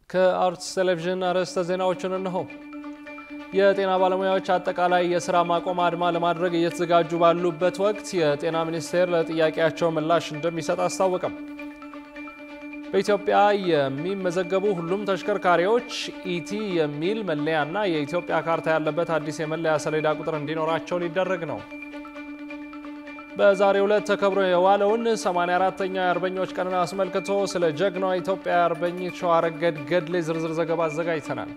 ከአርትስ ቴሌቪዥን አርዕስተ ዜናዎችን እነሆ። የጤና ባለሙያዎች አጠቃላይ የሥራ ማቆም አድማ ለማድረግ እየተዘጋጁ ባሉበት ወቅት የጤና ሚኒስቴር ለጥያቄያቸው ምላሽ እንደሚሰጥ አስታወቀም። በኢትዮጵያ የሚመዘገቡ ሁሉም ተሽከርካሪዎች ኢቲ የሚል መለያና የኢትዮጵያ ካርታ ያለበት አዲስ የመለያ ሰሌዳ ቁጥር እንዲኖራቸው ሊደረግ ነው። በዛሬው ዕለት ተከብሮ የዋለውን 84ኛው የአርበኞች ቀንን አስመልክቶ ስለ ጀግናው ኢትዮጵያ አርበኞች ሸዋረገድ ገድል ዝርዝር ዘገባ አዘጋጅተናል።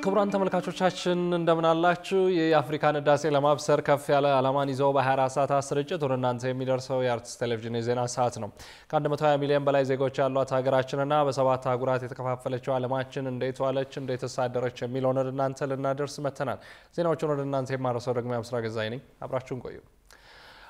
ክቡራን ተመልካቾቻችን እንደምን አላችሁ? የአፍሪካን ህዳሴ ለማብሰር ከፍ ያለ ዓላማን ይዘው በ24 ሰዓታት ስርጭት ወደ እናንተ የሚደርሰው የአርትስ ቴሌቪዥን የዜና ሰዓት ነው። ከ120 ሚሊዮን በላይ ዜጎች ያሏት ሀገራችንና በሰባት አህጉራት የተከፋፈለችው ዓለማችን እንዴት ዋለች እንዴት ተሳደረች የሚለውን ወደ እናንተ ልናደርስ መተናል። ዜናዎቹን ወደ እናንተ የማረሰው ደግሞ ያብስራ ገዛይ ነኝ። አብራችሁን ቆዩ።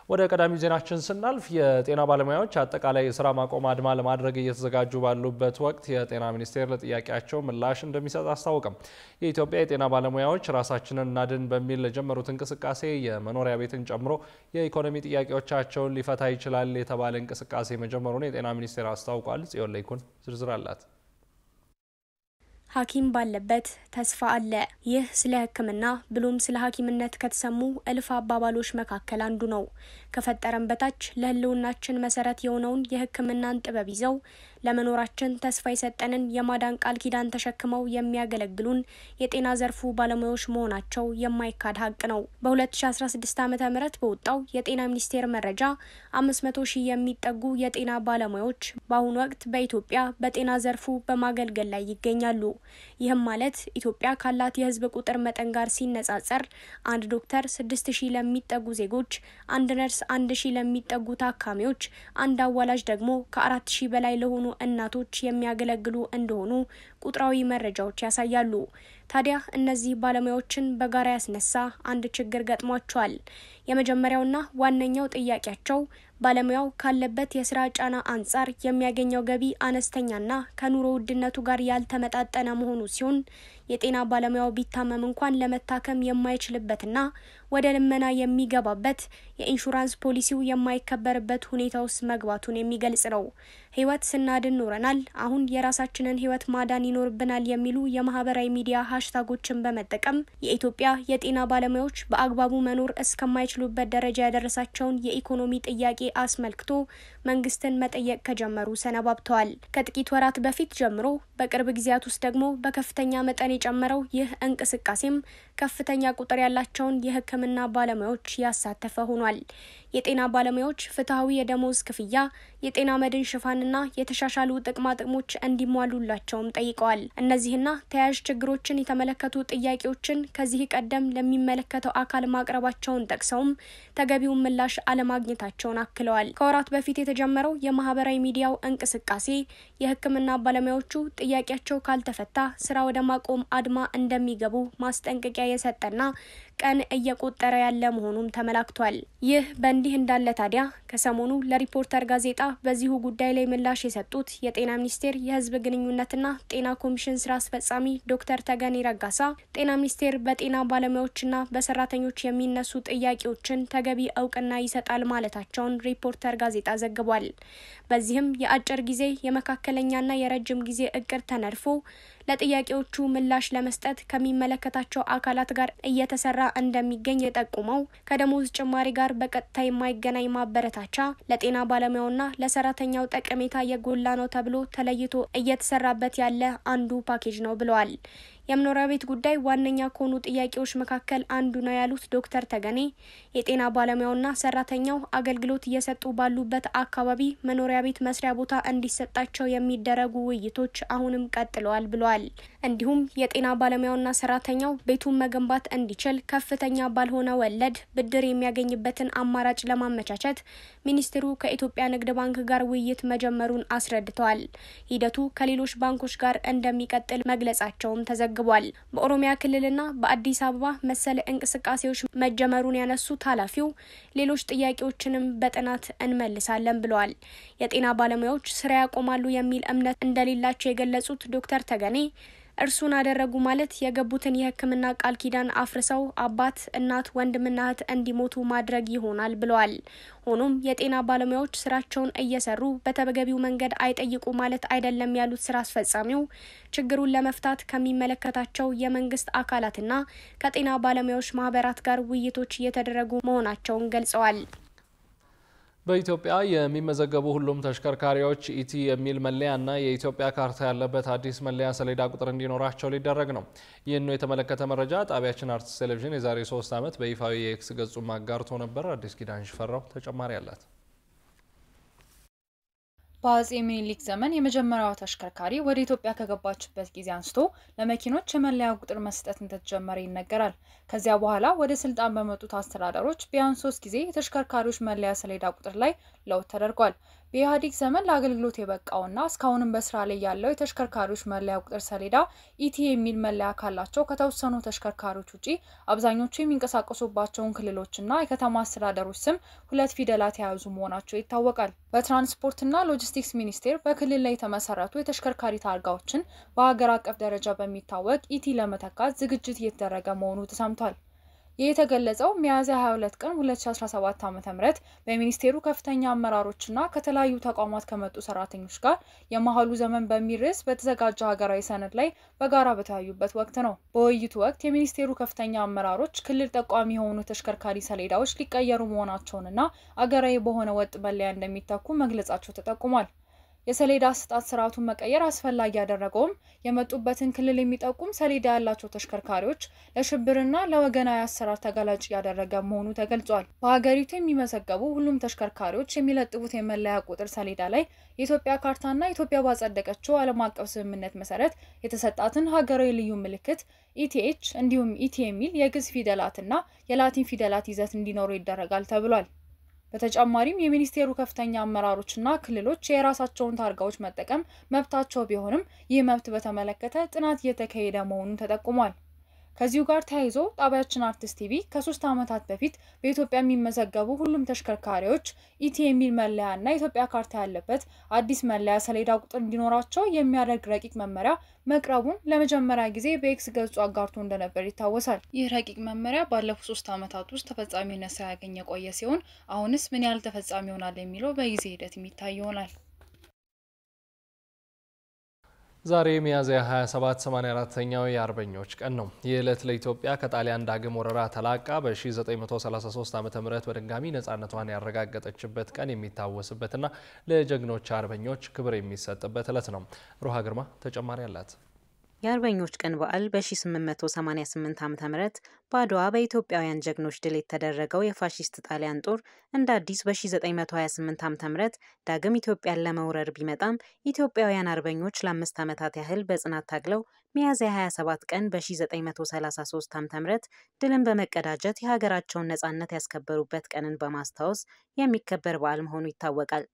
ወደ ቀዳሚው ዜናችን ስናልፍ የጤና ባለሙያዎች አጠቃላይ የሥራ ማቆም አድማ ለማድረግ እየተዘጋጁ ባሉበት ወቅት የጤና ሚኒስቴር ለጥያቄያቸው ምላሽ እንደሚሰጥ አስታወቀም። የኢትዮጵያ የጤና ባለሙያዎች ራሳችንን እናድን በሚል ለጀመሩት እንቅስቃሴ የመኖሪያ ቤትን ጨምሮ የኢኮኖሚ ጥያቄዎቻቸውን ሊፈታ ይችላል የተባለ እንቅስቃሴ መጀመሩን የጤና ሚኒስቴር አስታውቋል። ጽዮን ለይኩን ዝርዝር አላት። ሐኪም ባለበት ተስፋ አለ። ይህ ስለ ሕክምና ብሎም ስለ ሐኪምነት ከተሰሙ እልፍ አባባሎች መካከል አንዱ ነው። ከፈጠረን በታች ለህልውናችን መሰረት የሆነውን የሕክምናን ጥበብ ይዘው ለመኖራችን ተስፋ የሰጠንን የማዳን ቃል ኪዳን ተሸክመው የሚያገለግሉን የጤና ዘርፉ ባለሙያዎች መሆናቸው የማይካድ ሀቅ ነው። በ2016 ዓ.ም በወጣው የጤና ሚኒስቴር መረጃ 500,000 የሚጠጉ የጤና ባለሙያዎች በአሁኑ ወቅት በኢትዮጵያ በጤና ዘርፉ በማገልገል ላይ ይገኛሉ። ይህም ማለት ኢትዮጵያ ካላት የህዝብ ቁጥር መጠን ጋር ሲነጻጸር አንድ ዶክተር 6,000 ለሚጠጉ ዜጎች፣ አንድ ነርስ 1,000 ለሚጠጉ ታካሚዎች፣ አንድ አዋላጅ ደግሞ ከ4,000 በላይ ለሆኑ እናቶች የሚያገለግሉ እንደሆኑ ቁጥራዊ መረጃዎች ያሳያሉ። ታዲያ እነዚህ ባለሙያዎችን በጋራ ያስነሳ አንድ ችግር ገጥሟቸዋል። የመጀመሪያውና ዋነኛው ጥያቄያቸው ባለሙያው ካለበት የስራ ጫና አንጻር የሚያገኘው ገቢ አነስተኛና ከኑሮ ውድነቱ ጋር ያልተመጣጠነ መሆኑ ሲሆን የጤና ባለሙያው ቢታመም እንኳን ለመታከም የማይችልበትና ወደ ልመና የሚገባበት የኢንሹራንስ ፖሊሲው የማይከበርበት ሁኔታ ውስጥ መግባቱን የሚገልጽ ነው። ህይወት ስናድን ኖረናል፣ አሁን የራሳችንን ህይወት ማዳን ይኖርብናል የሚሉ የማህበራዊ ሚዲያ ሃሽታጎችን በመጠቀም የኢትዮጵያ የጤና ባለሙያዎች በአግባቡ መኖር እስከማይችሉበት ደረጃ ያደረሳቸውን የኢኮኖሚ ጥያቄ አስመልክቶ መንግስትን መጠየቅ ከጀመሩ ሰነባብተዋል። ከጥቂት ወራት በፊት ጀምሮ በቅርብ ጊዜያት ውስጥ ደግሞ በከፍተኛ መጠን የጨመረው ይህ እንቅስቃሴም ከፍተኛ ቁጥር ያላቸውን የሕክምና ባለሙያዎች ያሳተፈ ሆኗል። የጤና ባለሙያዎች ፍትሃዊ የደሞዝ ክፍያ፣ የጤና መድን ሽፋንና የተሻሻሉ ጥቅማ ጥቅሞች እንዲሟሉላቸውም ጠይቀዋል። እነዚህና ተያያዥ ችግሮችን የተመለከቱ ጥያቄዎችን ከዚህ ቀደም ለሚመለከተው አካል ማቅረባቸውን ጠቅሰውም ተገቢውን ምላሽ አለማግኘታቸውን አክለዋል። ከወራት በፊት የተጀመረው የማህበራዊ ሚዲያው እንቅስቃሴ የሕክምና ባለሙያዎቹ ጥያቄያቸው ካልተፈታ ስራ ወደ ማቆም አድማ እንደሚገቡ ማስጠንቀቂያ የሰጠና ቀን እየቆጠረ ያለ መሆኑን ተመላክቷል። ይህ በእንዲህ እንዳለ ታዲያ ከሰሞኑ ለሪፖርተር ጋዜጣ በዚሁ ጉዳይ ላይ ምላሽ የሰጡት የጤና ሚኒስቴር የህዝብ ግንኙነትና ጤና ኮሚሽን ስራ አስፈጻሚ ዶክተር ተገኔ ረጋሳ ጤና ሚኒስቴር በጤና ባለሙያዎችና በሰራተኞች የሚነሱ ጥያቄዎችን ተገቢ እውቅና ይሰጣል ማለታቸውን ሪፖርተር ጋዜጣ ዘግቧል። በዚህም የአጭር ጊዜ የመካከለኛና የረጅም ጊዜ እቅድ ተነድፎ ለጥያቄዎቹ ምላሽ ለመስጠት ከሚመለከታቸው አካላት ጋር እየተሰራ እንደሚገኝ የጠቁመው ከደሞዝ ጭማሪ ጋር በቀጥታ የማይገናኝ ማበረታቻ ለጤና ባለሙያውና ለሰራተኛው ጠቀሜታ የጎላ ነው ተብሎ ተለይቶ እየተሰራበት ያለ አንዱ ፓኬጅ ነው ብለዋል። የመኖሪያ ቤት ጉዳይ ዋነኛ ከሆኑ ጥያቄዎች መካከል አንዱ ነው ያሉት ዶክተር ተገኔ የጤና ባለሙያውና ሰራተኛው አገልግሎት እየሰጡ ባሉበት አካባቢ መኖሪያ ቤት መስሪያ ቦታ እንዲሰጣቸው የሚደረጉ ውይይቶች አሁንም ቀጥለዋል ብለዋል። እንዲሁም የጤና ባለሙያውና ሰራተኛው ቤቱን መገንባት እንዲችል ከፍተኛ ባልሆነ ወለድ ብድር የሚያገኝበትን አማራጭ ለማመቻቸት ሚኒስትሩ ከኢትዮጵያ ንግድ ባንክ ጋር ውይይት መጀመሩን አስረድተዋል። ሂደቱ ከሌሎች ባንኮች ጋር እንደሚቀጥል መግለጻቸውም ተዘግቧል። ዘግቧል። በኦሮሚያ ክልልና በአዲስ አበባ መሰል እንቅስቃሴዎች መጀመሩን ያነሱት ኃላፊው ሌሎች ጥያቄዎችንም በጥናት እንመልሳለን ብለዋል። የጤና ባለሙያዎች ስራ ያቆማሉ የሚል እምነት እንደሌላቸው የገለጹት ዶክተር ተገኔ እርሱን አደረጉ ማለት የገቡትን የሕክምና ቃል ኪዳን አፍርሰው አባት፣ እናት፣ ወንድምና እህት እንዲሞቱ ማድረግ ይሆናል ብለዋል። ሆኖም የጤና ባለሙያዎች ስራቸውን እየሰሩ በተገቢው መንገድ አይጠይቁ ማለት አይደለም ያሉት ስራ አስፈጻሚው ችግሩን ለመፍታት ከሚመለከታቸው የመንግስት አካላትና ከጤና ባለሙያዎች ማህበራት ጋር ውይይቶች እየተደረጉ መሆናቸውን ገልጸዋል። በኢትዮጵያ የሚመዘገቡ ሁሉም ተሽከርካሪዎች ኢቲ የሚል መለያና የኢትዮጵያ ካርታ ያለበት አዲስ መለያ ሰሌዳ ቁጥር እንዲኖራቸው ሊደረግ ነው። ይህን የተመለከተ መረጃ ጣቢያችን አርትስ ቴሌቪዥን የዛሬ 3 ዓመት በይፋዊ የኤክስ ገጹ ማጋርቶ ነበር። አዲስ ኪዳን ሽፈራው ተጨማሪ አላት። በአጼ ምኒልክ ዘመን የመጀመሪያው ተሽከርካሪ ወደ ኢትዮጵያ ከገባችበት ጊዜ አንስቶ ለመኪኖች የመለያ ቁጥር መስጠት እንደተጀመረ ይነገራል። ከዚያ በኋላ ወደ ስልጣን በመጡት አስተዳደሮች ቢያንስ 3 ጊዜ የተሽከርካሪዎች መለያ ሰሌዳ ቁጥር ላይ ለውጥ ተደርጓል። በኢህአዴግ ዘመን ለአገልግሎት የበቃውና እስካሁንም በስራ ላይ ያለው የተሽከርካሪዎች መለያ ቁጥር ሰሌዳ ኢቲ የሚል መለያ ካላቸው ከተወሰኑ ተሽከርካሪዎች ውጪ አብዛኞቹ የሚንቀሳቀሱባቸውን ክልሎችና የከተማ አስተዳደሮች ስም 2 ፊደላት የያዙ መሆናቸው ይታወቃል። በትራንስፖርትና ሎጂስቲክስ ሚኒስቴር በክልል ላይ የተመሰረቱ የተሽከርካሪ ታርጋዎችን በሀገር አቀፍ ደረጃ በሚታወቅ ኢቲ ለመተካት ዝግጅት እየተደረገ መሆኑ ተሰምቷል። ይህ የተገለጸው ሚያዝያ 22 ቀን 2017 ዓ.ም በሚኒስቴሩ ከፍተኛ አመራሮችና ከተለያዩ ተቋማት ከመጡ ሰራተኞች ጋር የመሃሉ ዘመን በሚል ርዕስ በተዘጋጀ ሀገራዊ ሰነድ ላይ በጋራ በተወያዩበት ወቅት ነው። በውይይቱ ወቅት የሚኒስቴሩ ከፍተኛ አመራሮች ክልል ጠቋሚ የሆኑ ተሽከርካሪ ሰሌዳዎች ሊቀየሩ መሆናቸውንና አገራዊ በሆነ ወጥ መለያ እንደሚተኩ መግለጻቸው ተጠቁሟል። የሰሌዳ አሰጣጥ ስርዓቱን መቀየር አስፈላጊ ያደረገውም የመጡበትን ክልል የሚጠቁም ሰሌዳ ያላቸው ተሽከርካሪዎች ለሽብርና ለወገናዊ አሰራር ተጋላጭ ያደረገ መሆኑ ተገልጿል። በሀገሪቱ የሚመዘገቡ ሁሉም ተሽከርካሪዎች የሚለጥፉት የመለያ ቁጥር ሰሌዳ ላይ የኢትዮጵያ ካርታና ኢትዮጵያ ባጸደቀችው ዓለም አቀፍ ስምምነት መሰረት የተሰጣትን ሀገራዊ ልዩ ምልክት ኢቲኤች እንዲሁም ኢቲ የሚል የግዕዝ ፊደላትና የላቲን ፊደላት ይዘት እንዲኖረው ይደረጋል ተብሏል። በተጨማሪም የሚኒስቴሩ ከፍተኛ አመራሮችና ክልሎች የራሳቸውን ታርጋዎች መጠቀም መብታቸው ቢሆንም ይህ መብት በተመለከተ ጥናት እየተካሄደ መሆኑን ተጠቁሟል። ከዚሁ ጋር ተያይዞ ጣቢያችን አርትስ ቲቪ ከ3 ዓመታት በፊት በኢትዮጵያ የሚመዘገቡ ሁሉም ተሽከርካሪዎች ኢቲ የሚል መለያና የኢትዮጵያ ካርታ ያለበት አዲስ መለያ ሰሌዳ ቁጥር እንዲኖራቸው የሚያደርግ ረቂቅ መመሪያ መቅረቡን ለመጀመሪያ ጊዜ በኤክስ ገጹ አጋርቶ እንደነበር ይታወሳል። ይህ ረቂቅ መመሪያ ባለፉት 3 ዓመታት ውስጥ ተፈጻሚነት ሳያገኝ የቆየ ሲሆን አሁንስ ምን ያህል ተፈጻሚ ይሆናል የሚለው በጊዜ ሂደት የሚታይ ይሆናል። ዛሬ ሚያዝያ 27 84ኛው የአርበኞች ቀን ነው። ይህ ዕለት ለኢትዮጵያ ከጣሊያን ዳግም ወረራ ተላቃ በ1933 ዓ.ም በድጋሚ ነጻነቷን ያረጋገጠችበት ቀን የሚታወስበትና ለጀግኖች አርበኞች ክብር የሚሰጥበት ዕለት ነው። ሩሃ ግርማ ተጨማሪ አላት። የአርበኞች ቀን በዓል በ1888 ዓ.ም በአድዋ በኢትዮጵያውያን ጀግኖች ድል የተደረገው የፋሺስት ጣሊያን ጦር እንደ አዲስ በ1928 ዓ.ም ዳግም ኢትዮጵያን ለመውረር ቢመጣም ኢትዮጵያውያን አርበኞች ለ5 ዓመታት ያህል በጽናት ታግለው ሚያዝያ 27 ቀን በ1933 ዓ.ም ድልን በመቀዳጀት የሀገራቸውን ነጻነት ያስከበሩበት ቀንን በማስታወስ የሚከበር በዓል መሆኑ ይታወቃል።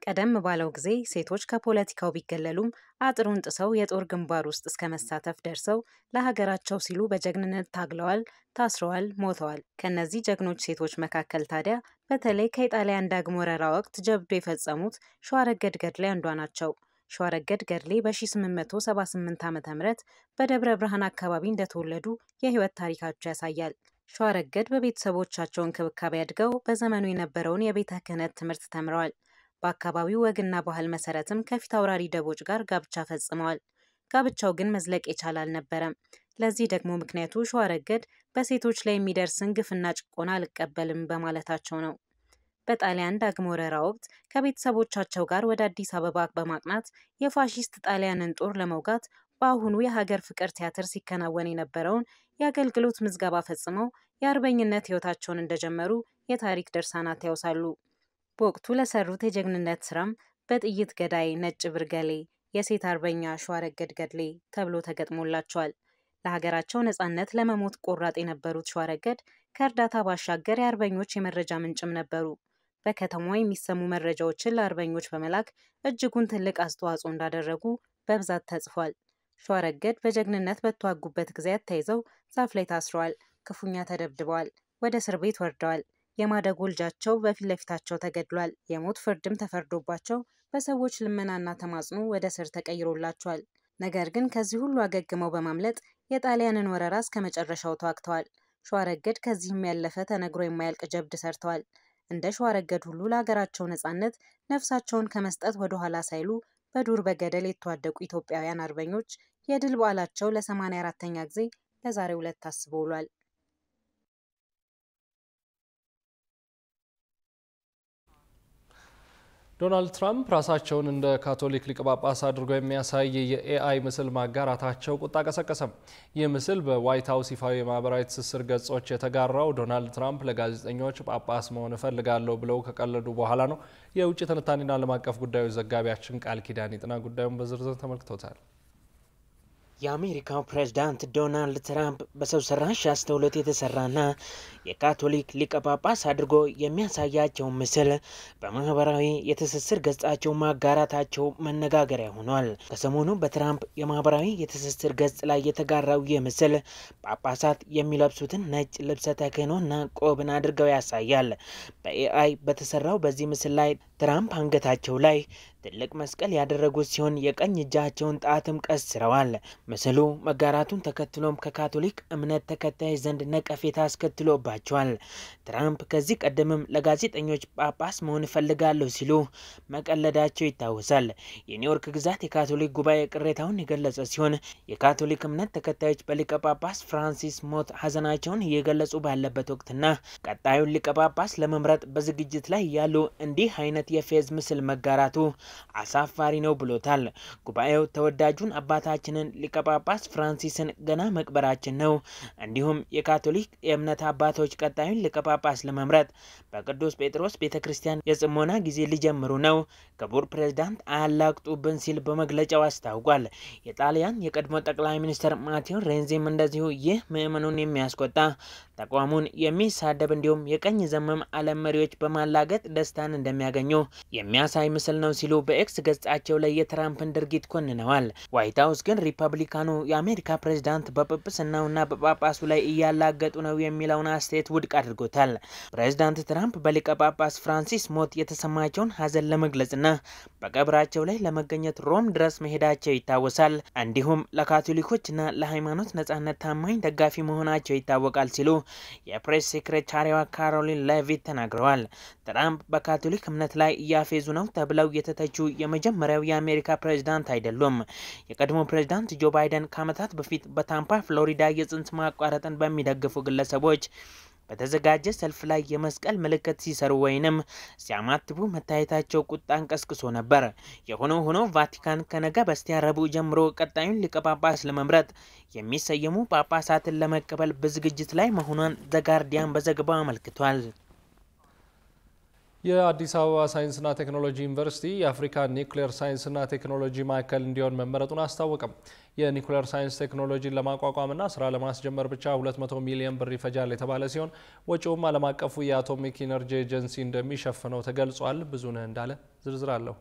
ቀደም ባለው ጊዜ ሴቶች ከፖለቲካው ቢገለሉም አጥሩን ጥሰው የጦር ግንባር ውስጥ እስከ መሳተፍ ደርሰው ለሀገራቸው ሲሉ በጀግንነት ታግለዋል፣ ታስረዋል፣ ሞተዋል። ከነዚህ ጀግኖች ሴቶች መካከል ታዲያ በተለይ ከኢጣሊያን ዳግም ወረራ ወቅት ጀብዱ የፈጸሙት ሸዋረገድ ገድሌ አንዷ ናቸው። ሸዋረገድ ገድሌ በ1878 ዓ.ም በደብረ ብርሃን አካባቢ እንደተወለዱ የህይወት ታሪካቸው ያሳያል። ሸዋረገድ በቤተሰቦቻቸው እንክብካቤ አድገው በዘመኑ የነበረውን የቤተ ክህነት ትምህርት ተምረዋል። በአካባቢው ወግና ባህል መሰረትም ከፊት አውራሪ ደቦች ጋር ጋብቻ ፈጽመዋል። ጋብቻው ግን መዝለቅ የቻለ አልነበረም። ለዚህ ደግሞ ምክንያቱ ሸዋረገድ በሴቶች ላይ የሚደርስን ግፍና ጭቆና አልቀበልም በማለታቸው ነው። በጣሊያን ዳግም ወረራ ወቅት ከቤተሰቦቻቸው ጋር ወደ አዲስ አበባ በማቅናት የፋሺስት ጣሊያንን ጦር ለመውጋት በአሁኑ የሀገር ፍቅር ቲያትር ሲከናወን የነበረውን የአገልግሎት ምዝገባ ፈጽመው የአርበኝነት ህይወታቸውን እንደጀመሩ የታሪክ ድርሳናት ያወሳሉ። በወቅቱ ለሰሩት የጀግንነት ስራም በጥይት ገዳይ ነጭ ብርገሌ፣ የሴት አርበኛ ሸዋረገድ ገድሌ ተብሎ ተገጥሞላቸዋል። ለሀገራቸው ነጻነት ለመሞት ቆራጥ የነበሩት ሸዋረገድ ከእርዳታ ባሻገር የአርበኞች የመረጃ ምንጭም ነበሩ። በከተማዋ የሚሰሙ መረጃዎችን ለአርበኞች በመላክ እጅጉን ትልቅ አስተዋጽኦ እንዳደረጉ በብዛት ተጽፏል። ሸዋረገድ በጀግንነት በተዋጉበት ጊዜያት ተይዘው ዛፍ ላይ ታስረዋል፣ ክፉኛ ተደብድበዋል፣ ወደ እስር ቤት ወርደዋል። የማደጎ ልጃቸው በፊት ለፊታቸው ተገድሏል። የሞት ፍርድም ተፈርዶባቸው በሰዎች ልመናና ተማጽኖ ወደ እስር ተቀይሮላቸዋል። ነገር ግን ከዚህ ሁሉ አገግመው በማምለጥ የጣሊያንን ወረራ እስከ መጨረሻው ተዋግተዋል። ሸዋረገድ ከዚህም ያለፈ ተነግሮ የማያልቅ ጀብድ ሰርተዋል። እንደ ሸዋረገድ ሁሉ ለሀገራቸው ነጻነት ነፍሳቸውን ከመስጠት ወደ ኋላ ሳይሉ በዱር በገደል የተዋደቁ ኢትዮጵያውያን አርበኞች የድል በዓላቸው ለ84ኛ ጊዜ ለዛሬው ዕለት ታስቦ ውሏል። ዶናልድ ትራምፕ ራሳቸውን እንደ ካቶሊክ ሊቀ ጳጳስ አድርገው የሚያሳይ የኤአይ ምስል ማጋራታቸው ቁጣ ቀሰቀሰም። ይህ ምስል በዋይት ሀውስ ይፋዊ የማህበራዊ ትስስር ገጾች የተጋራው ዶናልድ ትራምፕ ለጋዜጠኞች ጳጳስ መሆን እፈልጋለሁ ብለው ከቀለዱ በኋላ ነው። የውጭ ትንታኔና ዓለም አቀፍ ጉዳዮች ዘጋቢያችን ቃል ኪዳን ይጥና ጉዳዩን በዝርዝር ተመልክቶታል። የአሜሪካው ፕሬዝዳንት ዶናልድ ትራምፕ በሰው ሰራሽ አስተውሎት የተሰራና የካቶሊክ ሊቀ ጳጳስ አድርጎ የሚያሳያቸው ምስል በማህበራዊ የትስስር ገጻቸው ማጋራታቸው መነጋገሪያ ሆኗል። ከሰሞኑ በትራምፕ የማህበራዊ የትስስር ገጽ ላይ የተጋራው ይህ ምስል ጳጳሳት የሚለብሱትን ነጭ ልብሰ ተክህኖና ቆብን አድርገው ያሳያል። በኤአይ በተሰራው በዚህ ምስል ላይ ትራምፕ አንገታቸው ላይ ትልቅ መስቀል ያደረጉት ሲሆን የቀኝ እጃቸውን ጣትም ቀስረዋል። ምስሉ መጋራቱን ተከትሎም ከካቶሊክ እምነት ተከታዮች ዘንድ ነቀፌታ አስከትሎባቸዋል። ትራምፕ ከዚህ ቀደምም ለጋዜጠኞች ጳጳስ መሆን እፈልጋለሁ ሲሉ መቀለዳቸው ይታወሳል። የኒውዮርክ ግዛት የካቶሊክ ጉባኤ ቅሬታውን የገለጸ ሲሆን የካቶሊክ እምነት ተከታዮች በሊቀ ጳጳስ ፍራንሲስ ሞት ሀዘናቸውን እየገለጹ ባለበት ወቅትና ቀጣዩን ሊቀ ጳጳስ ለመምረጥ በዝግጅት ላይ ያሉ እንዲህ አይነት የፌዝ ምስል መጋራቱ አሳፋሪ ነው ብሎታል። ጉባኤው ተወዳጁን አባታችንን ሊቀ ጳጳስ ፍራንሲስን ገና መቅበራችን ነው፣ እንዲሁም የካቶሊክ የእምነት አባቶች ቀጣዩን ሊቀ ጳጳስ ለመምረጥ በቅዱስ ጴጥሮስ ቤተ ክርስቲያን የጽሞና ጊዜ ሊጀምሩ ነው፣ ክቡር ፕሬዝዳንት አያላቅጡብን ሲል በመግለጫው አስታውቋል። የጣሊያን የቀድሞ ጠቅላይ ሚኒስትር ማቴዎ ሬንዚም እንደዚሁ ይህ ምዕመኑን የሚያስቆጣ ተቋሙን የሚሳደብ እንዲሁም የቀኝ ዘመም ዓለም መሪዎች በማላገጥ ደስታን እንደሚያገኙ የሚያሳይ ምስል ነው ሲሉ በኤክስ ገጻቸው ላይ የትራምፕን ድርጊት ኮንነዋል። ዋይት ሀውስ ግን ሪፐብሊካኑ የአሜሪካ ፕሬዝዳንት በጵጵስናውና በጳጳሱ ላይ እያላገጡ ነው የሚለውን አስተያየት ውድቅ አድርጎታል። ፕሬዝዳንት ትራምፕ በሊቀ ጳጳስ ፍራንሲስ ሞት የተሰማቸውን ሀዘን ለመግለጽና በቀብራቸው ላይ ለመገኘት ሮም ድረስ መሄዳቸው ይታወሳል። እንዲሁም ለካቶሊኮችና ለሃይማኖት ነጻነት ታማኝ ደጋፊ መሆናቸው ይታወቃል ሲሉ የፕሬስ ሴክሬታሪዋ ካሮሊን ሌቪት ተናግረዋል። ትራምፕ በካቶሊክ እምነት ላይ እያፌዙ ነው ተብለው የተተቹ የመጀመሪያው የአሜሪካ ፕሬዝዳንት አይደሉም። የቀድሞ ፕሬዝዳንት ጆ ባይደን ከዓመታት በፊት በታምፓ ፍሎሪዳ የጽንስ ማቋረጥን በሚደግፉ ግለሰቦች በተዘጋጀ ሰልፍ ላይ የመስቀል ምልክት ሲሰሩ ወይንም ሲያማትቡ መታየታቸው ቁጣን ቀስቅሶ ነበር። የሆነው ሆኖ ቫቲካን ከነገ በስቲያ ረቡዕ ጀምሮ ቀጣዩን ሊቀ ጳጳስ ለመምረጥ የሚሰየሙ ጳጳሳትን ለመቀበል በዝግጅት ላይ መሆኗን ዘ ጋርዲያን በዘገባው አመልክቷል። የአዲስ አበባ ሳይንስና ቴክኖሎጂ ዩኒቨርሲቲ የአፍሪካ ኒውክሌር ሳይንስና ቴክኖሎጂ ማዕከል እንዲሆን መመረጡን አስታወቀም። የኒውክሌር ሳይንስ ቴክኖሎጂን ለማቋቋምና ስራ ለማስጀመር ብቻ 200 ሚሊዮን ብር ይፈጃል የተባለ ሲሆን ወጪውም ዓለም አቀፉ የአቶሚክ ኢነርጂ ኤጀንሲ እንደሚሸፍነው ተገልጿል። ብዙነህ እንዳለ ዝርዝር አለው።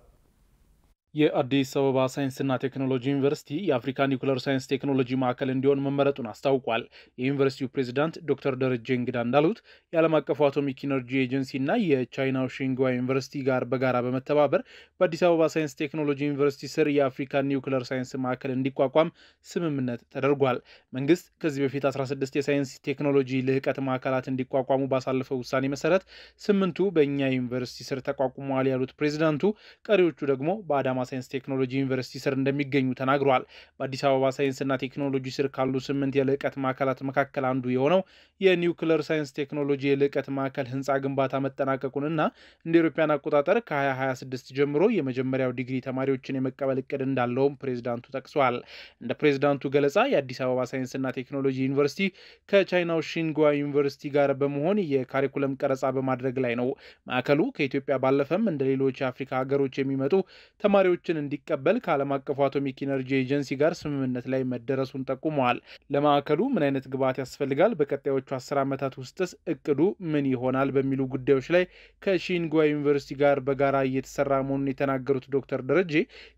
የአዲስ አበባ ሳይንስና ቴክኖሎጂ ዩኒቨርሲቲ የአፍሪካ ኒውክሌር ሳይንስ ቴክኖሎጂ ማዕከል እንዲሆን መመረጡን አስታውቋል። የዩኒቨርሲቲው ፕሬዝዳንት ዶክተር ደረጀ እንግዳ እንዳሉት የዓለም አቀፉ አቶሚክ ኢነርጂ ኤጀንሲና የቻይናው ሺንጓ ዩኒቨርሲቲ ጋር በጋራ በመተባበር በአዲስ አበባ ሳይንስ ቴክኖሎጂ ዩኒቨርሲቲ ስር የአፍሪካ ኒውክሌር ሳይንስ ማዕከል እንዲቋቋም ስምምነት ተደርጓል። መንግስት ከዚህ በፊት 16 የሳይንስ ቴክኖሎጂ ልህቀት ማዕከላት እንዲቋቋሙ ባሳለፈው ውሳኔ መሰረት 8ቱ በእኛ ዩኒቨርሲቲ ስር ተቋቁመዋል ያሉት ፕሬዝዳንቱ ቀሪዎቹ ደግሞ በአዳማ ሳይንስ ቴክኖሎጂ ዩኒቨርሲቲ ስር እንደሚገኙ ተናግረዋል። በአዲስ አበባ ሳይንስና ቴክኖሎጂ ስር ካሉ 8 የልዕቀት ማዕከላት መካከል አንዱ የሆነው የኒውክሌር ሳይንስ ቴክኖሎጂ የልዕቀት ማዕከል ህንፃ ግንባታ መጠናቀቁንና እንደ አውሮፓውያን አቆጣጠር ከ2026 ጀምሮ የመጀመሪያው ዲግሪ ተማሪዎችን የመቀበል እቅድ እንዳለውም ፕሬዝዳንቱ ጠቅሰዋል። እንደ ፕሬዝዳንቱ ገለጻ የአዲስ አበባ ሳይንስና ቴክኖሎጂ ዩኒቨርሲቲ ከቻይናው ሺንጓ ዩኒቨርሲቲ ጋር በመሆን የካሪኩለም ቀረጻ በማድረግ ላይ ነው። ማዕከሉ ከኢትዮጵያ ባለፈም እንደ ሌሎች የአፍሪካ ሀገሮች የሚመጡ ተማሪዎች ተማሪዎችን እንዲቀበል ከዓለም አቀፉ አቶሚክ ኢነርጂ ኤጀንሲ ጋር ስምምነት ላይ መደረሱን ጠቁመዋል። ለማዕከሉ ምን አይነት ግብዓት ያስፈልጋል፣ በቀጣዮቹ 10 ዓመታት ውስጥስ እቅዱ ምን ይሆናል በሚሉ ጉዳዮች ላይ ከሺንጓ ዩኒቨርሲቲ ጋር በጋራ እየተሰራ መሆኑን የተናገሩት ዶክተር ደረጀ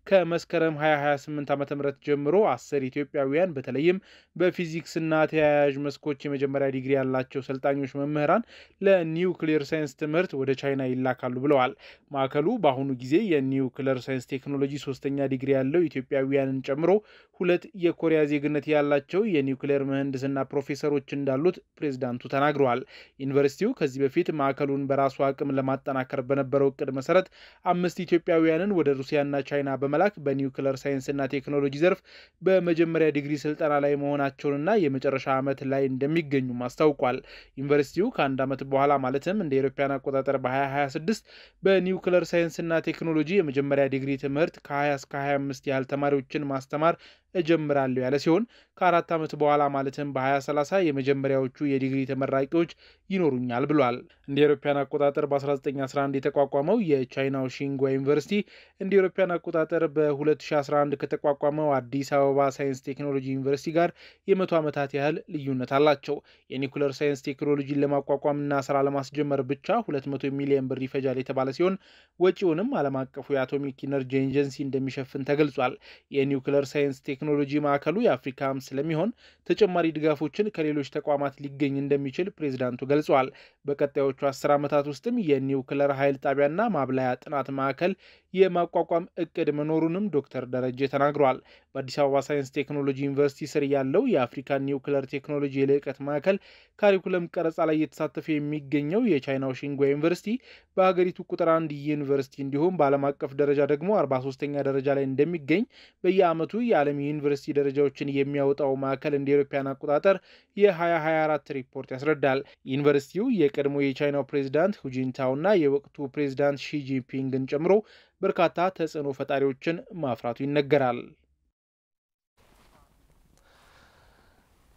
ከመስከረም 2028 ዓ.ም ጀምሮ 10 ኢትዮጵያውያን በተለይም በፊዚክስና ተያያዥ መስኮች የመጀመሪያ ዲግሪ ያላቸው ሰልጣኞች መምህራን ለኒውክሌር ሳይንስ ትምህርት ወደ ቻይና ይላካሉ ብለዋል። ማዕከሉ በአሁኑ ጊዜ የኒውክሌር ሳይንስ ቴክኖሎጂ 3ኛ ዲግሪ ያለው ኢትዮጵያውያንን ጨምሮ 2 የኮሪያ ዜግነት ያላቸው የኒውክሌር ምህንድስና ፕሮፌሰሮች እንዳሉት ፕሬዝዳንቱ ተናግረዋል። ዩኒቨርሲቲው ከዚህ በፊት ማዕከሉን በራሱ አቅም ለማጠናከር በነበረው እቅድ መሰረት 5 ኢትዮጵያውያንን ወደ ሩሲያና ቻይና በመላክ በኒውክሌር ሳይንስና ቴክኖሎጂ ዘርፍ በመጀመሪያ ዲግሪ ስልጠና ላይ መሆናቸውንና የመጨረሻ ዓመት ላይ እንደሚገኙም አስታውቋል። ዩኒቨርሲቲው ከአንድ ዓመት በኋላ ማለትም እንደ አውሮፓውያን አቆጣጠር በ2026 በኒውክሌር ሳይንስና ቴክኖሎጂ የመጀመሪያ ዲግሪ ትምህርት ከ20 እስከ 25 ያህል ተማሪዎችን ማስተማር እጀምራለሁ ያለ ሲሆን ከ4 ዓመት በኋላ ማለትም በ2030 የመጀመሪያዎቹ የዲግሪ ተመራቂዎች ይኖሩኛል ብሏል። እንደ አውሮፓውያን አቆጣጠር በ1911 የተቋቋመው የቻይናው ሺንጓ ዩኒቨርሲቲ እንደ አውሮፓውያን አቆጣጠር በ2011 ከተቋቋመው አዲስ አበባ ሳይንስ ቴክኖሎጂ ዩኒቨርሲቲ ጋር የ100 ዓመታት ያህል ልዩነት አላቸው። የኒውክሌር ሳይንስ ቴክኖሎጂን ለማቋቋምና ስራ ለማስጀመር ብቻ 200 ሚሊዮን ብር ይፈጃል የተባለ ሲሆን ወጪውንም ዓለም አቀፉ የአቶሚክ ኢነርጂ ኤጀንሲ እንደሚሸፍን ተገልጿል። የኒውክሌር ሳይንስ ቴክኖሎጂ ማዕከሉ የአፍሪካም ስለሚሆን ተጨማሪ ድጋፎችን ከሌሎች ተቋማት ሊገኝ እንደሚችል ፕሬዝዳንቱ ገልጸዋል። በቀጣዮቹ 10 ዓመታት ውስጥም የኒውክሌር ኃይል ጣቢያና ማብላያ ጥናት ማዕከል የማቋቋም እቅድ መኖሩንም ዶክተር ደረጀ ተናግረዋል። በአዲስ አበባ ሳይንስ ቴክኖሎጂ ዩኒቨርሲቲ ስር ያለው የአፍሪካ ኒውክሌር ቴክኖሎጂ የልዕቀት ማዕከል ካሪኩለም ቀረጻ ላይ እየተሳተፈ የሚገኘው የቻይናው ሺንጓ ዩኒቨርሲቲ በሀገሪቱ ቁጥር 1 ዩኒቨርሲቲ እንዲሁም በዓለም አቀፍ ደረጃ ደግሞ 43ኛ ደረጃ ላይ እንደሚገኝ በየዓመቱ የዓለም ዩኒቨርሲቲ ደረጃዎችን የሚያወጣው ማዕከል እንደ አውሮፓውያን አቆጣጠር የ2024 ሪፖርት ያስረዳል። ዩኒቨርሲቲው የቀድሞ የቻይናው ፕሬዝዳንት ሁጂንታውና የወቅቱ ፕሬዝዳንት ሺጂንፒንግን ጨምሮ በርካታ ተጽዕኖ ፈጣሪዎችን ማፍራቱ ይነገራል።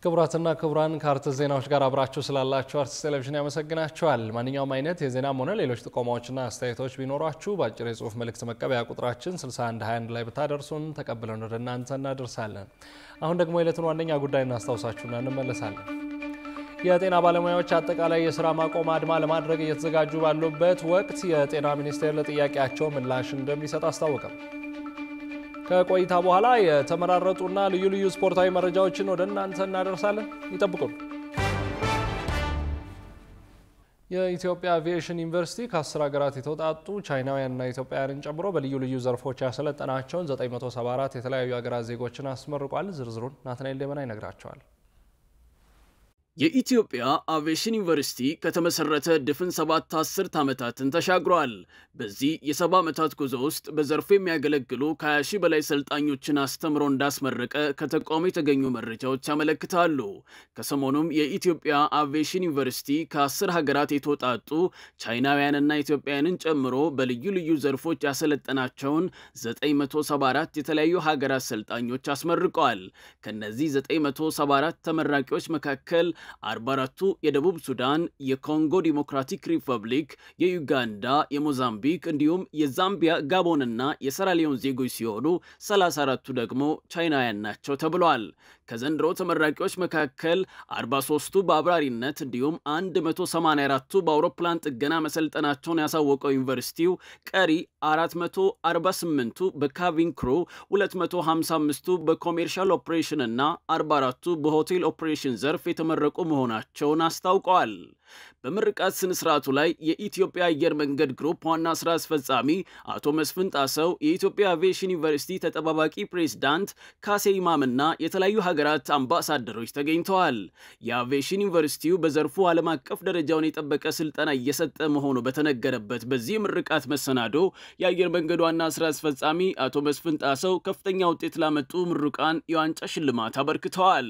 ክቡራትና ክቡራን ከአርትስ ዜናዎች ጋር አብራችሁ ስላላችሁ አርትስ ቴሌቪዥን ያመሰግናችኋል። ማንኛውም አይነት የዜናም ሆነ ሌሎች ጥቆማዎችና አስተያየቶች ቢኖራችሁ በአጭር የጽሁፍ መልእክት መቀበያ ቁጥራችን 6121 ላይ ብታደርሱን ተቀብለን ወደ እናንተ እናደርሳለን። አሁን ደግሞ የዕለቱን ዋነኛ ጉዳይ እናስታውሳችሁና እንመለሳለን። የጤና ባለሙያዎች አጠቃላይ የስራ ማቆም አድማ ለማድረግ እየተዘጋጁ ባሉበት ወቅት የጤና ሚኒስቴር ለጥያቄያቸው ምላሽ እንደሚሰጥ አስታወቀ። ከቆይታ በኋላ የተመራረጡና ልዩ ልዩ ስፖርታዊ መረጃዎችን ወደ እናንተ እናደርሳለን። ይጠብቁን። የኢትዮጵያ አቪዬሽን ዩኒቨርሲቲ ከ10 ሀገራት የተውጣጡ ቻይናውያንና ኢትዮጵያውያንን ጨምሮ በልዩ ልዩ ዘርፎች ያሰለጠናቸውን 974 የተለያዩ ሀገራት ዜጎችን አስመርቋል። ዝርዝሩን ናትናኤል ደመና ይነግራቸዋል። የኢትዮጵያ አቪዬሽን ዩኒቨርሲቲ ከተመሰረተ ድፍን 7 አስርት ዓመታትን ተሻግሯል። በዚህ የ70 ዓመታት ጉዞ ውስጥ በዘርፉ የሚያገለግሉ ከ20 ሺህ በላይ ሰልጣኞችን አስተምሮ እንዳስመረቀ ከተቋሙ የተገኙ መረጃዎች ያመለክታሉ። ከሰሞኑም የኢትዮጵያ አቪዬሽን ዩኒቨርሲቲ ከ10 ሀገራት የተውጣጡ ቻይናውያንና ኢትዮጵያውያንን ጨምሮ በልዩ ልዩ ዘርፎች ያሰለጠናቸውን 974 የተለያዩ ሀገራት ሰልጣኞች አስመርቀዋል። ከነዚህ 974 ተመራቂዎች መካከል 44ቱ የደቡብ ሱዳን፣ የኮንጎ ዲሞክራቲክ ሪፐብሊክ፣ የዩጋንዳ፣ የሞዛምቢክ እንዲሁም የዛምቢያ፣ ጋቦንና የሰራሊዮን ዜጎች ሲሆኑ 34ቱ ደግሞ ቻይናውያን ናቸው ተብሏል። ከዘንድሮ ተመራቂዎች መካከል 43ቱ በአብራሪነት እንዲሁም 184ቱ በአውሮፕላን ጥገና መሰልጠናቸውን ያሳወቀው ዩኒቨርሲቲው ቀሪ 448ቱ በካቢን ክሩ፣ 255ቱ በኮሜርሻል ኦፕሬሽን እና 44ቱ በሆቴል ኦፕሬሽን ዘርፍ የተመረቁ መሆናቸውን አስታውቀዋል። በምርቃት ስነ ስርዓቱ ላይ የኢትዮጵያ አየር መንገድ ግሩፕ ዋና ስራ አስፈጻሚ አቶ መስፍን ጣሰው፣ የኢትዮጵያ አቪዬሽን ዩኒቨርሲቲ ተጠባባቂ ፕሬዝዳንት ካሴ ኢማምና የተለያዩ ሀገራት አምባሳደሮች ተገኝተዋል። የአቪዬሽን ዩኒቨርሲቲው በዘርፉ ዓለም አቀፍ ደረጃውን የጠበቀ ስልጠና እየሰጠ መሆኑ በተነገረበት በዚህ ምርቃት መሰናዶ የአየር መንገድ ዋና ስራ አስፈጻሚ አቶ መስፍን ጣሰው ከፍተኛ ውጤት ላመጡ ምሩቃን የዋንጫ ሽልማት አበርክተዋል።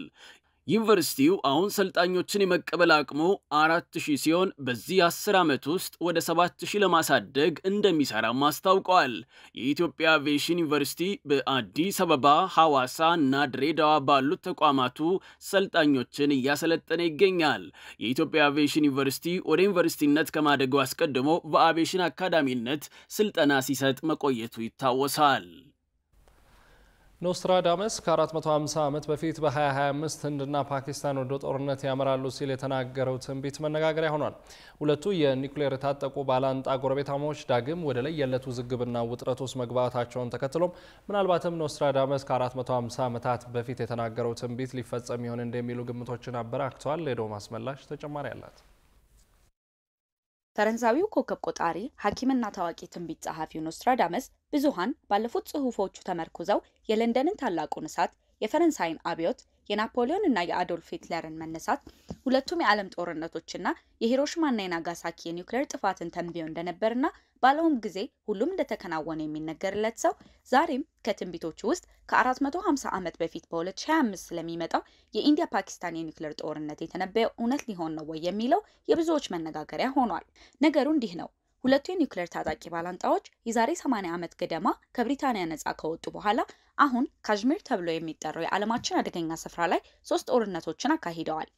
ዩኒቨርሲቲው አሁን ሰልጣኞችን የመቀበል አቅሙ 4000 ሲሆን በዚህ 10 ዓመት ውስጥ ወደ 7000 ለማሳደግ እንደሚሰራም አስታውቀዋል። የኢትዮጵያ አቪዬሽን ዩኒቨርሲቲ በአዲስ አበባ፣ ሐዋሳ እና ድሬዳዋ ባሉት ተቋማቱ ሰልጣኞችን እያሰለጠነ ይገኛል። የኢትዮጵያ አቪዬሽን ዩኒቨርሲቲ ወደ ዩኒቨርሲቲነት ከማደጉ አስቀድሞ በአቪዬሽን አካዳሚነት ስልጠና ሲሰጥ መቆየቱ ይታወሳል። ኖስትራዳመስ ከ450 ዓመት በፊት በ2025 ህንድና ፓኪስታን ወደ ጦርነት ያመራሉ ሲል የተናገረው ትንቢት መነጋገሪያ ሆኗል። ሁለቱ የኒውክሌር የታጠቁ ባላንጣ ጎረቤታሞች ዳግም ወደ ለየለት ውዝግብና ውጥረት ውስጥ መግባታቸውን ተከትሎም ምናልባትም ኖስትራዳመስ ከ450 ዓመታት በፊት የተናገረው ትንቢት ሊፈጸም ይሆን እንደሚሉ ግምቶችን አበራክተዋል። ሌዶ ማስመላሽ ተጨማሪ አላት። ፈረንሳዊው ኮከብ ቆጣሪ ሐኪምና ታዋቂ ትንቢት ጸሐፊው ኖስትራዳመስ ብዙሃን ባለፉት ጽሑፎቹ ተመርኩዘው የለንደንን ታላቁን እሳት፣ የፈረንሳይን አብዮት፣ የናፖሊዮን እና የአዶልፍ ሂትለርን መነሳት፣ ሁለቱም የዓለም ጦርነቶችና የሂሮሺማና የናጋሳኪ የኒውክሌር ጥፋትን ተንብዮ እንደነበርና ባለውም ጊዜ ሁሉም እንደተከናወነ የሚነገርለት ሰው ዛሬም ከትንቢቶቹ ውስጥ ከ450 ዓመት በፊት በ2025 ስለሚመጣው የኢንዲያ ፓኪስታን የኒውክሌር ጦርነት የተነበየው እውነት ሊሆን ነው ወይ የሚለው የብዙዎች መነጋገሪያ ሆኗል። ነገሩ እንዲህ ነው። ሁለቱ የኒውክሌር ታጣቂ ባላንጣዎች የዛሬ 80 ዓመት ገደማ ከብሪታንያ ነፃ ከወጡ በኋላ አሁን ካሽሚር ተብሎ የሚጠራው የዓለማችን አደገኛ ስፍራ ላይ 3 ጦርነቶችን አካሂደዋል።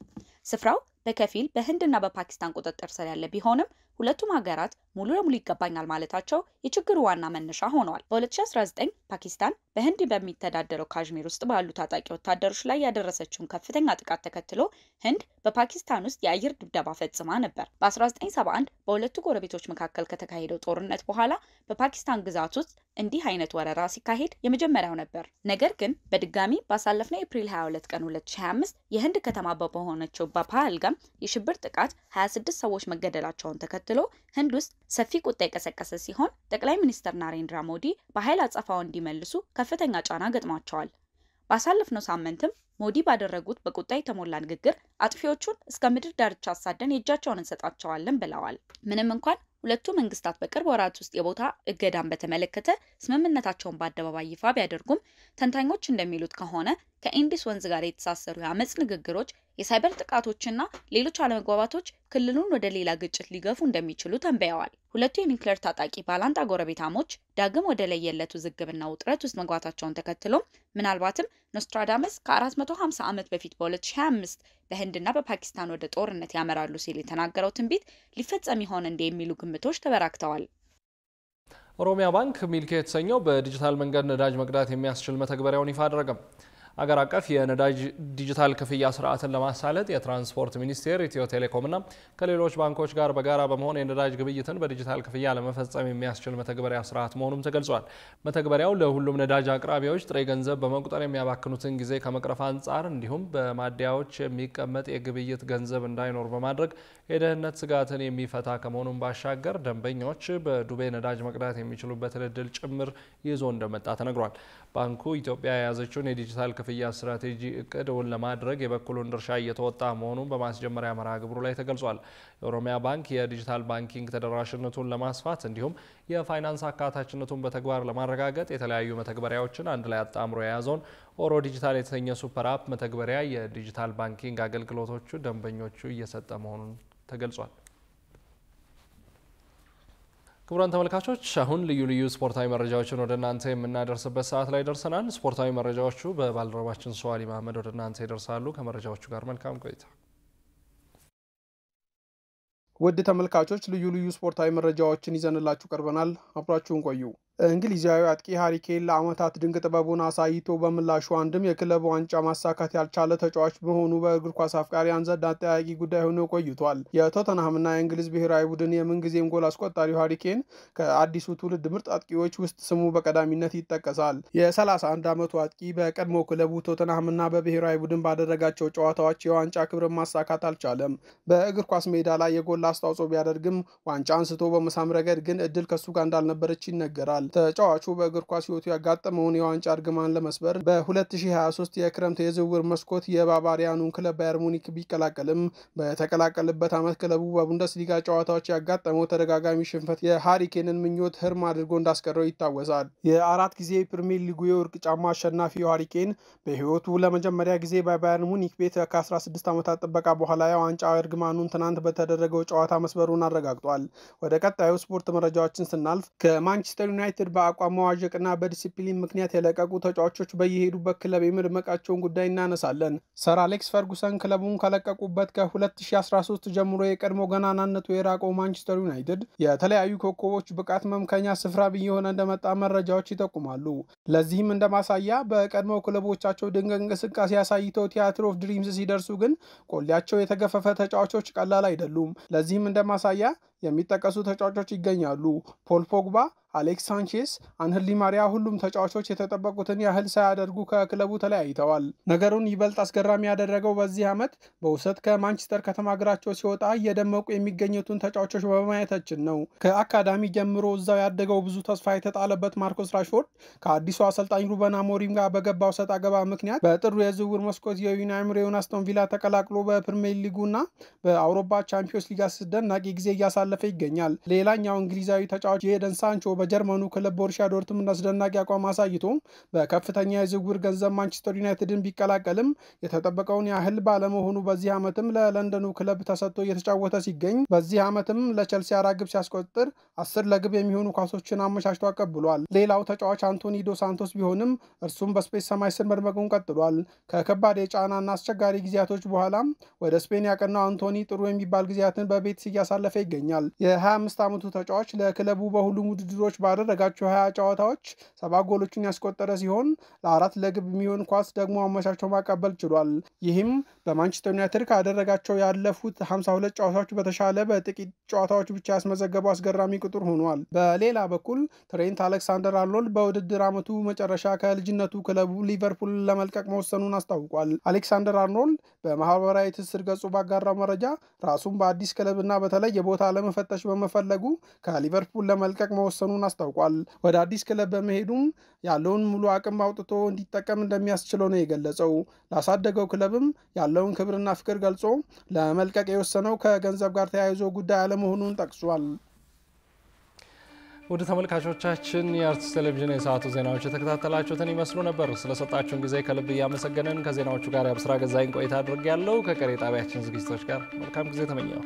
ስፍራው በከፊል በህንድና በፓኪስታን ቁጥጥር ስር ያለ ቢሆንም ሁለቱም ሀገራት ሙሉ ለሙሉ ይገባኛል ማለታቸው የችግሩ ዋና መነሻ ሆኗል። በ2019 ፓኪስታን በህንድ በሚተዳደረው ካሽሚር ውስጥ ባሉ ታጣቂ ወታደሮች ላይ ያደረሰችውን ከፍተኛ ጥቃት ተከትሎ ህንድ በፓኪስታን ውስጥ የአየር ድብደባ ፈጽማ ነበር። በ1971 በሁለቱ ጎረቤቶች መካከል ከተካሄደው ጦርነት በኋላ በፓኪስታን ግዛት ውስጥ እንዲህ አይነት ወረራ ሲካሄድ የመጀመሪያው ነበር። ነገር ግን በድጋሚ ባሳለፍነው ኤፕሪል 22 ቀን 2025 የህንድ ከተማ በሆነችው በፓህልጋም የሽብር ጥቃት 26 ሰዎች መገደላቸውን ተከትሎ ህንድ ውስጥ ሰፊ ቁጣ የቀሰቀሰ ሲሆን ጠቅላይ ሚኒስትር ናሬንድራ ሞዲ በኃይል አጸፋው እንዲመልሱ ከፍተኛ ጫና ገጥሟቸዋል። ባሳለፍነው ሳምንትም ሞዲ ባደረጉት በቁጣ የተሞላ ንግግር አጥፊዎቹን እስከ ምድር ዳርቻ አሳደን የእጃቸውን እንሰጣቸዋለን ብለዋል። ምንም እንኳን ሁለቱ መንግስታት በቅርብ ወራት ውስጥ የቦታ እገዳን በተመለከተ ስምምነታቸውን በአደባባይ ይፋ ቢያደርጉም ተንታኞች እንደሚሉት ከሆነ ከኢንዲስ ወንዝ ጋር የተሳሰሩ የአመጽ ንግግሮች፣ የሳይበር ጥቃቶችና ሌሎች አለመግባባቶች ክልሉን ወደ ሌላ ግጭት ሊገፉ እንደሚችሉ ተንበየዋል። ሁለቱ የኒውክሌር ታጣቂ ባላንጣ ጎረቤታሞች ዳግም ወደ ለየለት ውዝግብና ውጥረት ውስጥ መግባታቸውን ተከትሎ ምናልባትም ኖስትራዳመስ ከ450 ዓመት በፊት በ2025 በህንድና በፓኪስታን ወደ ጦርነት ያመራሉ ሲል የተናገረው ትንቢት ሊፈጸም ይሆን እንደ የሚሉ ግምቶች ተበራክተዋል። ኦሮሚያ ባንክ ሚልክ የተሰኘው በዲጂታል መንገድ ነዳጅ መቅዳት የሚያስችል መተግበሪያውን ይፋ አደረገ። አገር አቀፍ የነዳጅ ዲጂታል ክፍያ ስርዓትን ለማሳለጥ የትራንስፖርት ሚኒስቴር፣ ኢትዮ ቴሌኮምና ከሌሎች ባንኮች ጋር በጋራ በመሆን የነዳጅ ግብይትን በዲጂታል ክፍያ ለመፈጸም የሚያስችል መተግበሪያ ስርዓት መሆኑም ተገልጿል። መተግበሪያው ለሁሉም ነዳጅ አቅራቢዎች ጥሬ ገንዘብ በመቁጠር የሚያባክኑትን ጊዜ ከመቅረፍ አንጻር እንዲሁም በማደያዎች የሚቀመጥ የግብይት ገንዘብ እንዳይኖር በማድረግ የደህንነት ስጋትን የሚፈታ ከመሆኑም ባሻገር ደንበኞች በዱቤ ነዳጅ መቅዳት የሚችሉበትን እድል ጭምር ይዞ እንደመጣ ተነግሯል። ባንኩ ኢትዮጵያ የያዘችውን የዲጂታል ክፍያ ስትራቴጂ እቅድ እውን ለማድረግ የበኩሉን ድርሻ እየተወጣ መሆኑን በማስጀመሪያ መርሃ ግብሩ ላይ ተገልጿል። የኦሮሚያ ባንክ የዲጂታል ባንኪንግ ተደራሽነቱን ለማስፋት እንዲሁም የፋይናንስ አካታችነቱን በተግባር ለማረጋገጥ የተለያዩ መተግበሪያዎችን አንድ ላይ አጣምሮ የያዘውን ኦሮ ዲጂታል የተሰኘ ሱፐር አፕ መተግበሪያ የዲጂታል ባንኪንግ አገልግሎቶቹ ደንበኞቹ እየሰጠ መሆኑን ተገልጿል። ክቡራን ተመልካቾች አሁን ልዩ ልዩ ስፖርታዊ መረጃዎችን ወደ እናንተ የምናደርስበት ሰዓት ላይ ደርሰናል። ስፖርታዊ መረጃዎቹ በባልደረባችን ሶዋሊ መሐመድ ወደ እናንተ ይደርሳሉ። ከመረጃዎቹ ጋር መልካም ቆይታ። ውድ ተመልካቾች ልዩ ልዩ ስፖርታዊ መረጃዎችን ይዘንላችሁ ቀርበናል። አብራችሁን ቆዩ። እንግሊዛዊ አጥቂ ሃሪ ኬን ለዓመታት ድንቅ ጥበቡን አሳይቶ በምላሹ አንድም የክለብ ዋንጫ ማሳካት ያልቻለ ተጫዋች በመሆኑ በእግር ኳስ አፍቃሪያን ዘንድ አጠያቂ ጉዳይ ሆኖ ቆይቷል። የቶተንሃምና የእንግሊዝ ብሔራዊ ቡድን የምንጊዜም ጎል አስቆጣሪው ሃሪ ኬን ከአዲሱ ትውልድ ምርጥ አጥቂዎች ውስጥ ስሙ በቀዳሚነት ይጠቀሳል። የ31 ዓመቱ አጥቂ በቀድሞ ክለቡ ቶተንሃምና በብሔራዊ ቡድን ባደረጋቸው ጨዋታዎች የዋንጫ ክብርን ማሳካት አልቻለም። በእግር ኳስ ሜዳ ላይ የጎል አስተዋጽኦ ቢያደርግም ዋንጫ አንስቶ በመሳም ረገድ ግን እድል ከሱ ጋር እንዳልነበረች ይነገራል። ይገኛል። ተጫዋቹ በእግር ኳስ ሕይወቱ ያጋጠመውን የዋንጫ እርግማን ለመስበር በ2023 የክረምት የዝውውር መስኮት የባቫሪያኑን ክለብ ባየር ሙኒክ ቢቀላቀልም በተቀላቀለበት ዓመት ክለቡ በቡንደስሊጋ ጨዋታዎች ያጋጠመው ተደጋጋሚ ሽንፈት የሃሪኬንን ምኞት ህርም አድርጎ እንዳስቀረው ይታወሳል። የ4 ጊዜ ፕሪሚየር ሊጉ የወርቅ ጫማ አሸናፊው ሃሪኬን በሕይወቱ ለመጀመሪያ ጊዜ በባየር ሙኒክ ቤት ከ16 ዓመታት ጥበቃ በኋላ የዋንጫ እርግማኑን ትናንት በተደረገው ጨዋታ መስበሩን አረጋግጧል። ወደ ቀጣዩ ስፖርት መረጃዎችን ስናልፍ ከማንቸስተር ዩናይትድ በአቋም መዋዠቅና በዲሲፕሊን ምክንያት የለቀቁ ተጫዋቾች በየሄዱበት ክለብ የመድመቃቸውን ጉዳይ እናነሳለን። ሰር አሌክስ ፈርጉሰን ክለቡን ከለቀቁበት ከ2013 ጀምሮ የቀድሞ ገናናነቱ የራቀው ማንቸስተር ዩናይትድ የተለያዩ ኮከቦች ብቃት መምከኛ ስፍራ እየሆነ እንደመጣ መረጃዎች ይጠቁማሉ። ለዚህም እንደማሳያ በቀድሞ ክለቦቻቸው ድንቅ እንቅስቃሴ አሳይተው ቲያትር ኦፍ ድሪምስ ሲደርሱ ግን ቆሌያቸው የተገፈፈ ተጫዋቾች ቀላል አይደሉም። ለዚህም እንደማሳያ የሚጠቀሱ ተጫዋቾች ይገኛሉ። ፖል ፖግባ፣ አሌክስ ሳንቼስ፣ አንሄል ዲ ማሪያ ሁሉም ተጫዋቾች የተጠበቁትን ያህል ሳያደርጉ ከክለቡ ተለያይተዋል። ነገሩን ይበልጥ አስገራሚ ያደረገው በዚህ ዓመት በውሰት ከማንቸስተር ከተማ እግራቸው ሲወጣ እየደመቁ የሚገኙትን ተጫዋቾች በማየታችን ነው። ከአካዳሚ ጀምሮ እዛው ያደገው ብዙ ተስፋ የተጣለበት ማርኮስ ራሽፎርድ ከአዲሱ አሰልጣኝ ሩበን አሞሪም ጋር በገባው ሰጥ አገባ ምክንያት በጥሩ የዝውውር መስኮት የዩናይትድ ኤምሬውን አስቶን ቪላ ተቀላቅሎ በፕሪሚየር ሊጉና በአውሮፓ ቻምፒዮንስ ሊግ አስደናቂ ጊዜ እያሳለፈ ይገኛል። ሌላኛው እንግሊዛዊ ተጫዋች ጄደን ሳንቾ በጀርመኑ ክለብ ቦሩሲያ ዶርትሙንድ አስደናቂ አቋም አሳይቶ በከፍተኛ የዝውውር ገንዘብ ማንቸስተር ዩናይትድን ቢቀላቀልም የተጠበቀውን ያህል ባለመሆኑ በዚህ ዓመትም ለለንደኑ ክለብ ተሰጥቶ እየተጫወተ ሲገኝ በዚህ ዓመትም ለቸልሲ 4 ግብ ሲያስቆጥር 10 ለግብ የሚሆኑ ኳሶችን አመቻችቶ አቀብሏል። ሌላው ተጫዋች አንቶኒ ዶ ሳንቶስ ቢሆንም እርሱም በስፔስ ሰማይ ስር መድመቁን ቀጥሏል። ከከባድ የጫናና አስቸጋሪ ጊዜያቶች በኋላም ወደ ስፔን ያቀናው አንቶኒ ጥሩ የሚባል ጊዜያትን በቤት እያሳለፈ ይገኛል። የ25 ዓመቱ ተጫዋች ለክለቡ በሁሉም ውድድሮች ባደረጋቸው 20 ጨዋታዎች 7 ጎሎችን ያስቆጠረ ሲሆን ለ4 ለግብ የሚሆን ኳስ ደግሞ አመቻችቶ ማቀበል ችሏል። ይህም በማንቸስተር ዩናይትድ ካደረጋቸው ያለፉት 52 ጨዋታዎች በተሻለ በጥቂት ጨዋታዎች ብቻ ያስመዘገበው አስገራሚ ቁጥር ሆኗል። በሌላ በኩል ትሬንት አሌክሳንደር አርኖልድ በውድድር ዓመቱ መጨረሻ ከልጅነቱ ክለቡ ሊቨርፑል ለመልቀቅ መወሰኑን አስታውቋል። አሌክሳንደር አርኖልድ በማህበራዊ ትስስር ገጹ ባጋራው መረጃ ራሱን በአዲስ ክለብና በተለየ ቦታ ለመፈተሽ በመፈለጉ ከሊቨርፑል ለመልቀቅ መወሰኑን አስታውቋል። ወደ አዲስ ክለብ በመሄዱም ያለውን ሙሉ አቅም አውጥቶ እንዲጠቀም እንደሚያስችለው ነው የገለጸው። ላሳደገው ክለብም ያለውን ክብርና ፍቅር ገልጾ ለመልቀቅ የወሰነው ከገንዘብ ጋር ተያይዞ ጉዳይ አለመሆኑን ጠቅሷል። ወደ ተመልካቾቻችን የአርትስ ቴሌቪዥን የሰዓቱ ዜናዎች የተከታተላችሁትን ይመስሉ ነበር። ስለሰጣችሁን ጊዜ ከልብ እያመሰገንን ከዜናዎቹ ጋር የአብስራ ገዛኝ ቆይታ አድርጌያለሁ። ከቀሪ ጣቢያችን ዝግጅቶች ጋር መልካም ጊዜ ተመኘው።